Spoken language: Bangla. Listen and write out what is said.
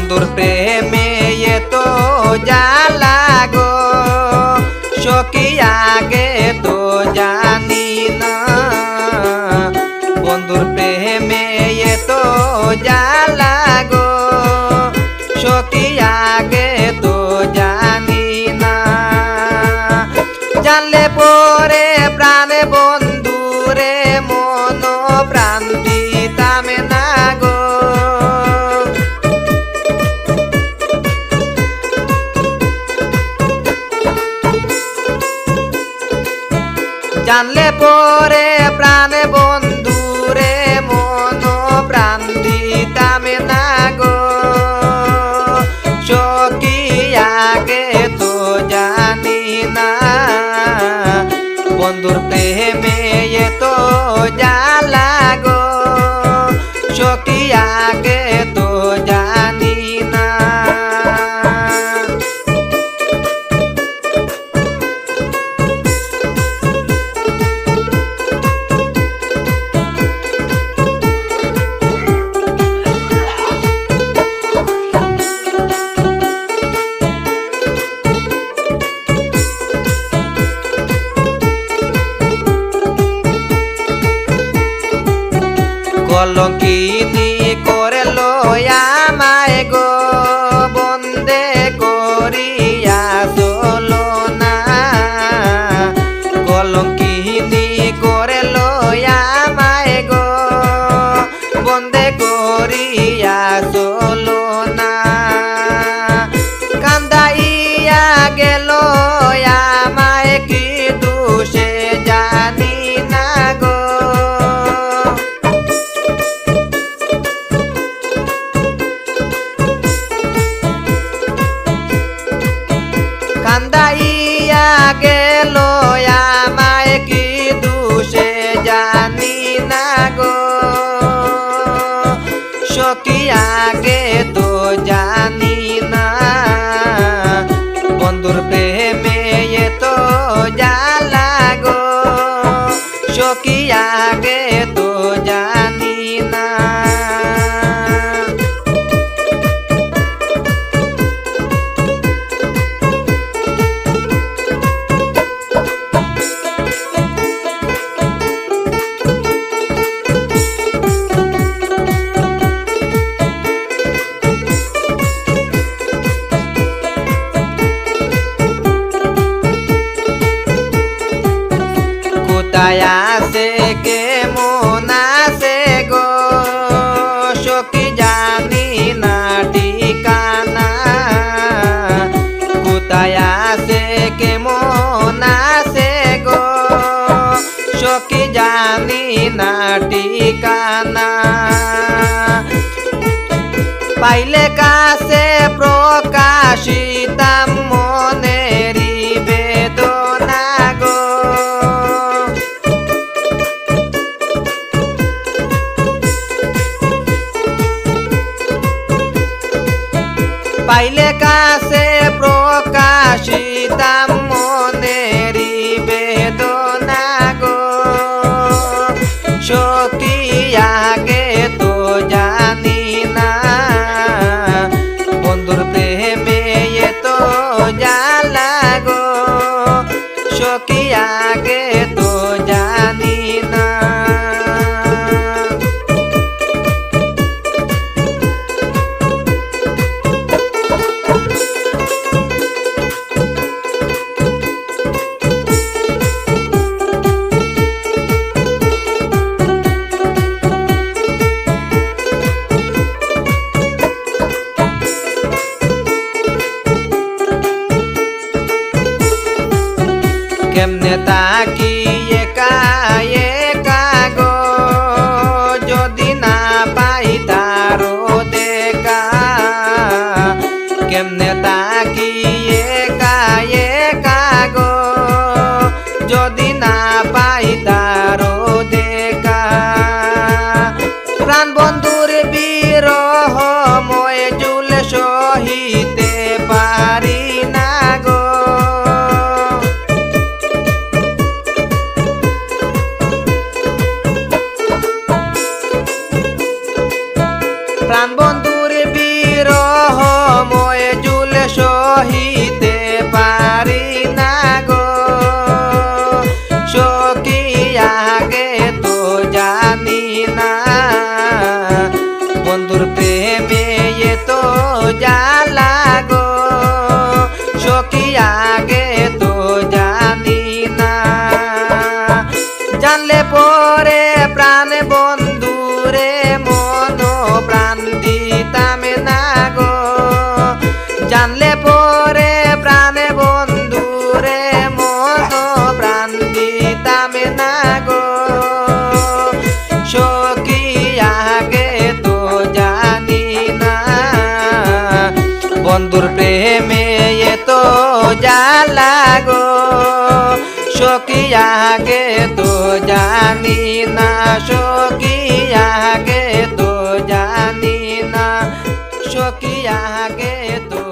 বন্ধুর প্রেমে এত জ্বালা গো সখী আগে তো জানি না। বন্ধুর প্রেমে এত জ্বালা গো সখী আগে তো জানি না। জানলে পরে প্রাণে বন্ধুরে মন প্রাণ দিতাম না গো। জানলে পরে প্রাণে বন্ধুরে মন প্রাণ দিতাম না গো সখী আগে তো জানি না। বন্ধুর প্রেমে এত জ্বালা গো সখী আগে তো জানি না। কলঙ্কিনী করে আমায় গো বন্দে করিয়া চলো না। কলঙ্কিনী করে আমায় গো বন্দে করিয়া চলো না। কান্দাইয়া গেল আমায় কি দোষে জানি না গো। কান্দাইয়া গেল আমায় কি দোষে জানি না গো সখী আগে তো জানি না। বন্ধুর প্রেমে এত জ্বালা গো সখী আগে তো জানি না। কোথায় আছে কেমন আছে গো সখী জানি না ঠিকানা। কোথায় আছে কেমন আছে গো সখী জানি না ঠিকানা। পাইলে কাছে প্রকাশিতাম মনেরই বেদনা গো। পাইলে কাছে প্রকাশিতাম মনেরই বেদনা গো সখী আগে তো জানি না। বন্ধুর প্রেমে এত জ্বালা গো সখী আগে তো জানি না। কেমনে তাকি একা একা গো যদি না পাই তারো দেখা। কেমনে তাকি একা একা গো যদি না পাই তারো দেখা। প্রাণ বন্ধুর বিরহ ময় জুল সহিতে পারি না গো। প্রাণ বন্ধুর বিরহ জানলে পরে প্রাণ বন্ধুরে মন প্রাণ দিতাম না গো জানলে পরে প্রাণ বন্ধুরে মন প্রাণ দিতাম না গো সখী আগে তো জানি না বন্ধুর প্রেমে তো জ্বালা গো সখী আগে তো জানি না সখী আগে তো জানি না সখী আগে তো